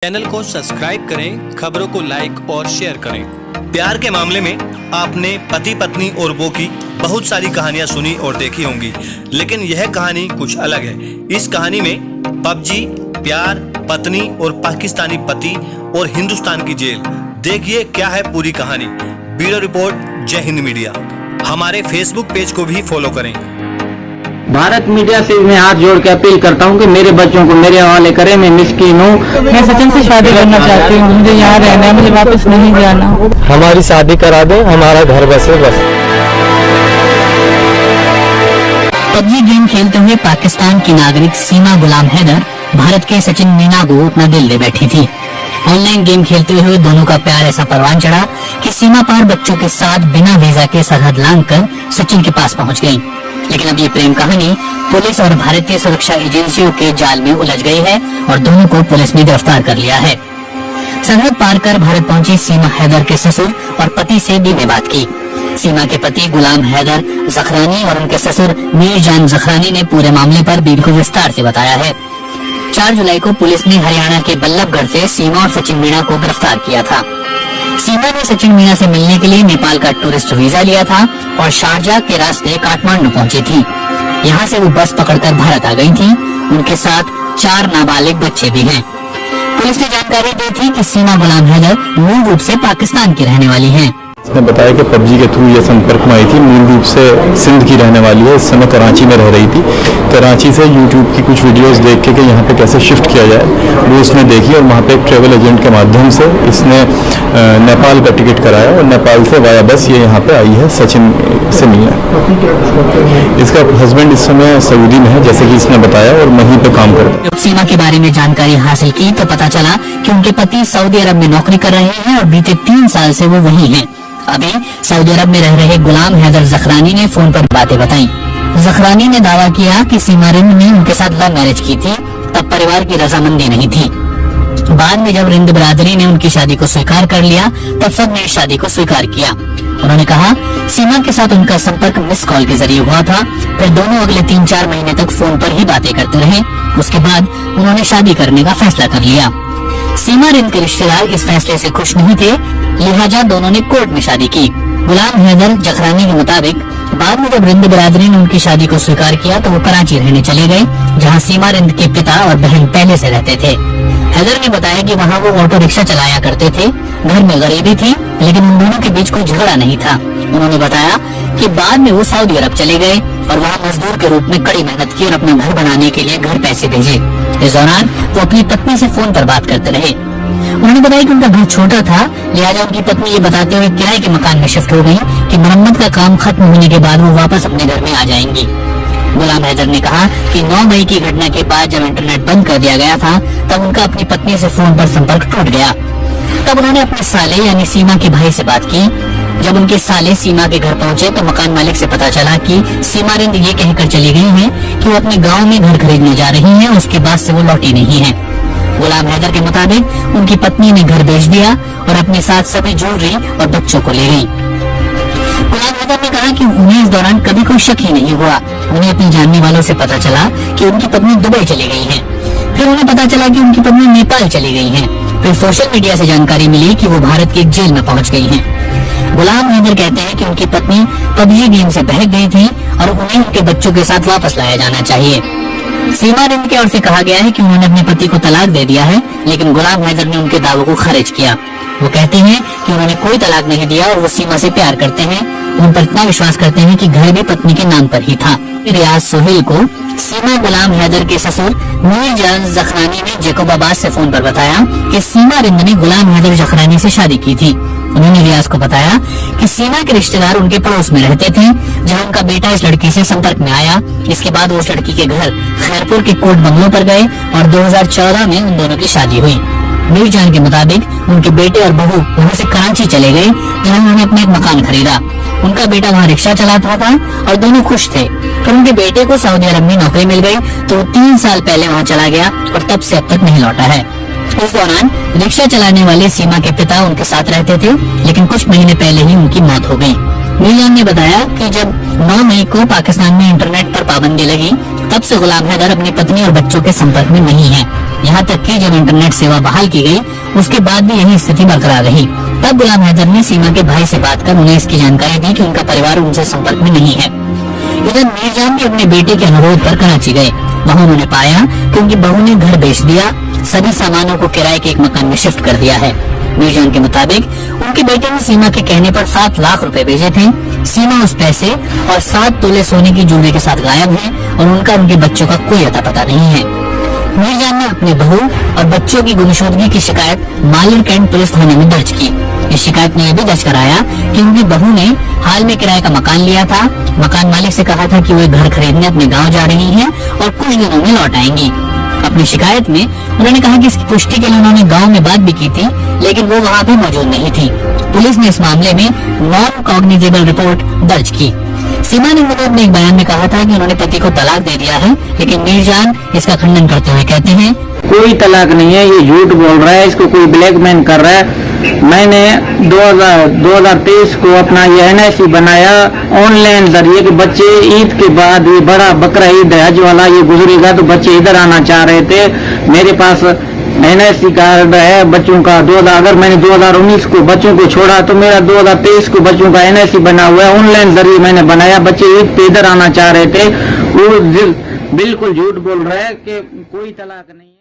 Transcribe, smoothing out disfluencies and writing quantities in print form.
Channel को subscribe करें, खबरों को लाइक और शेयर करें। प्यार के मामले में आपने पति पत्नी और वो की बहुत सारी कहानियां सुनी और देखी होंगी, लेकिन यह कहानी कुछ अलग है। इस कहानी में पबजी, प्यार, पत्नी और पाकिस्तानी पति और हिंदुस्तान की जेल। देखिए क्या है पूरी कहानी। ब्यूरो रिपोर्ट, जय हिंद मीडिया। हमारे फेसबुक पेज को भी फॉलो करें। भारत मीडिया से मैं हाथ जोड़ के अपील करता हूं कि मेरे बच्चों को मेरे हवाले करें। मैं मिस्कीन हूं। मैं सचिन से शादी करना चाहती हूँ। मुझे यहाँ रहना है, मुझे वापस नहीं जाना। हमारी शादी करा दे, हमारा घर बसे बस। पबजी गेम खेलते हुए पाकिस्तान की नागरिक सीमा गुलाम हैदर भारत के सचिन मीना को अपना दिल दे बैठी थी। ऑनलाइन गेम खेलते हुए दोनों का प्यार ऐसा परवान चढ़ा कि सीमा पार बच्चों के साथ बिना वीजा के सरहद लांघकर सचिन के पास पहुंच गई। लेकिन अब ये प्रेम कहानी पुलिस और भारतीय सुरक्षा एजेंसियों के जाल में उलझ गई है और दोनों को पुलिस ने गिरफ्तार कर लिया है। सरहद पार कर भारत पहुंची सीमा हैदर के ससुर और पति से भी बात की। सीमा के पति गुलाम हैदर जखरानी और उनके ससुर मीरजान जखरानी ने पूरे मामले पर बीबी को विस्तार से बताया है। 4 जुलाई को पुलिस ने हरियाणा के बल्लभगढ़ से सीमा और सचिन मीणा को गिरफ्तार किया था। सीमा ने सचिन मीणा से मिलने के लिए नेपाल का टूरिस्ट वीजा लिया था और शारजाह के रास्ते काठमांडू पहुंची थी। यहाँ से वो बस पकड़कर भारत आ गई थी। उनके साथ 4 नाबालिग बच्चे भी हैं। पुलिस ने जानकारी दी थी कि सीमा गुलाम हैदर मूल रूप से पाकिस्तान की रहने वाली हैं। उसने बताया कि पबजी के थ्रू ये संपर्क में आई थी। मूल रूप से सिंध की रहने वाली है। इस समय कराची में रह रही थी। कराची से यूट्यूब की कुछ वीडियोस देख के कि यहाँ पे कैसे शिफ्ट किया जाए वो इसने देखी और वहाँ पे एक ट्रेवल एजेंट के माध्यम से इसने नेपाल का टिकट कराया और नेपाल से वाया बस ये यहाँ पे आई है सचिन से मिलने। इसका हस्बैंड इस समय सऊदी में है, जैसे कि इसने बताया, और वहीं पे काम करता है। जब सीमा के बारे में जानकारी हासिल की तो पता चला कि उनके पति सऊदी अरब में नौकरी कर रहे हैं और बीते 3 साल से वो वहीं हैं। अभी सऊदी अरब में रह रहे गुलाम हैदर जखरानी ने फोन पर बातें बताई। जखरानी ने दावा किया कि सीमा रिंद ने उनके साथ लव मैरिज की थी, तब परिवार की रजामंदी नहीं थी। बाद में जब रिंद बिरादरी ने उनकी शादी को स्वीकार कर लिया तब सबने इस शादी को स्वीकार किया। उन्होंने कहा सीमा के साथ उनका संपर्क मिस कॉल के जरिए हुआ था। फिर दोनों अगले 3-4 महीने तक फोन पर ही बातें करते रहे। उसके बाद उन्होंने शादी करने का फैसला कर लिया। सीमा रिंद के रिश्तेदार इस फैसले से खुश नहीं थे, लिहाजा दोनों ने कोर्ट में शादी की। गुलाम हैदर जखरानी के मुताबिक बाद में जब रिंद बिरादरी ने उनकी शादी को स्वीकार किया तो वो कराची रहने चले गए, जहां सीमा रिंद के पिता और बहन पहले से रहते थे। हैदर ने बताया कि वहां वो ऑटो रिक्शा चलाया करते थे। घर में गरीबी थी, लेकिन उन दोनों के बीच कोई झगड़ा नहीं था। उन्होंने बताया कि बाद में वो सऊदी अरब चले गए और वहाँ मजदूर के रूप में कड़ी मेहनत की और अपना घर बनाने के लिए घर पैसे भेजे। इस दौरान वो अपनी पत्नी से फोन पर बात करते रहे। उन्होंने बताया कि उनका घर छोटा था, लिहाजा उनकी पत्नी ये बताते हुए किराए के मकान में शिफ्ट हो गई कि मरम्मत का काम खत्म होने के बाद वो वापस अपने घर में आ जाएंगी। गुलाम हैदर ने कहा कि 9 मई की घटना के बाद जब इंटरनेट बंद कर दिया गया था तब उनका अपनी पत्नी से फोन पर संपर्क टूट गया। तब उन्होंने अपने साले यानी सीमा के भाई से बात की। जब उनके साले सीमा के घर पहुंचे तो मकान मालिक से पता चला कि सीमा रिंद ये कहकर चली गई हैं कि वो अपने गांव में घर खरीदने जा रही हैं। उसके बाद से वो लौटी नहीं है। गुलाम हैदर के मुताबिक उनकी पत्नी ने घर बेच दिया और अपने साथ सभी ज्वेलरी और बच्चों को ले गई। गुलाम हैदर ने कहा कि उन्हें इस दौरान कभी कोई शक ही नहीं हुआ। उन्हें अपने जानने वालों से पता चला कि उनकी पत्नी दुबई चली गई है। फिर उन्हें पता चला कि उनकी पत्नी नेपाल चली गई है। फिर सोशल मीडिया से जानकारी मिली कि वो भारत की जेल में पहुंच गई हैं। गुलाम हैदर कहते हैं कि उनकी पत्नी पबजी गेम से बहक गई थी और उन्हें उनके बच्चों के साथ वापस लाया जाना चाहिए। सीमा रिंद की ओर से कहा गया है कि उन्होंने अपने पति को तलाक दे दिया है, लेकिन गुलाम हैदर ने उनके दावों को खारिज किया। वो कहते हैं कि उन्होंने कोई तलाक नहीं दिया और वो सीमा से प्यार करते हैं। उन पर इतना विश्वास करते हैं कि घर भी पत्नी के नाम पर ही था। रियाज सोहेल को सीमा गुलाम हैदर के ससुर मीरजान जखरानी ने जैकोबाबाद से फोन पर बताया कि सीमा रिंद ने गुलाम हैदर जखरानी से शादी की थी। उन्होंने रियाज को बताया कि सीमा के रिश्तेदार उनके पड़ोस में रहते थे, जहां उनका बेटा इस लड़की से संपर्क में आया। इसके बाद वो उस लड़की के घर खैरपुर के कोट बंगलों पर गए और 2014 में उन दोनों की शादी हुई। मीरजान के मुताबिक उनके बेटे और बहू वहाँ से कराची चले गए, जहाँ उन्होंने अपना एक मकान खरीदा। उनका बेटा वहाँ रिक्शा चलाता था और दोनों खुश थे। फिर उनके बेटे को सऊदी अरब में नौकरी मिल गई तो वो 3 साल पहले वहाँ चला गया और तब से अब तक नहीं लौटा है। इस दौरान रिक्शा चलाने वाले सीमा के पिता उनके साथ रहते थे, लेकिन कुछ महीने पहले ही उनकी मौत हो गई। मीरजान ने बताया कि जब 9 मई को पाकिस्तान में इंटरनेट पर पाबंदी लगी तब से गुलाम हैदर अपनी पत्नी और बच्चों के संपर्क में नहीं है। यहाँ तक कि जब इंटरनेट सेवा बहाल की गई उसके बाद भी यही स्थिति बरकरार रही। तब गुलाम हैदर ने सीमा के भाई से बात कर उन्हें इसकी जानकारी दी कि उनका परिवार उनसे संपर्क में नहीं है। इधर मीरजान भी अपने बेटे के अनुरोध पर कराची गए। वहाँ उन्होंने पाया कि उनकी बहू ने घर बेच दिया, सभी सामानों को किराए के एक मकान में शिफ्ट कर दिया है। मीरजान के मुताबिक उनके बेटे ने सीमा के कहने पर 7 लाख रुपए भेजे थे। सीमा उस पैसे और 7 तोले सोने की ज्वेलरी के साथ गायब है और उनका उनके बच्चों का कोई अता पता नहीं है। मीरजान ने अपने बहू और बच्चों की गुमशुदगी की शिकायत मालिर कैंट पुलिस थाने में दर्ज की। इस शिकायत में यह भी दर्ज कराया कि उनकी बहू ने हाल में किराए का मकान लिया था। मकान मालिक से कहा था कि वो घर खरीदने अपने गांव जा रही हैं और कुछ दिनों में लौट आएंगी। अपनी शिकायत में उन्होंने कहा कि इसकी पुष्टि के लिए उन्होंने गांव में बात भी की थी, लेकिन वो वहां भी मौजूद नहीं थी। पुलिस ने इस मामले में नॉन कॉग्निजेबल रिपोर्ट दर्ज की। सीमा ने अपने एक बयान में कहा था कि उन्होंने पति को तलाक दे दिया है, लेकिन मीरजान इसका खंडन करते हुए कहते हैं, कोई तलाक नहीं है, ये झूठ बोल रहा है, इसको कोई ब्लैकमेल कर रहा है। मैंने 2023 को अपना ये NIC बनाया ऑनलाइन जरिए कि बच्चे ईद के बाद ये बड़ा बकरा ईद हज वाला ये गुजरेगा तो बच्चे इधर आना चाह रहे थे। मेरे पास NIC कार्ड है बच्चों का। अगर मैंने 2019 को बच्चों को छोड़ा तो मेरा 2023 को बच्चों का NIC बना हुआ है, ऑनलाइन जरिए मैंने बनाया। बच्चे ईद पे इधर आना चाह रहे थे। वो बिल्कुल झूठ बोल रहा है कि कोई तलाक नहीं है।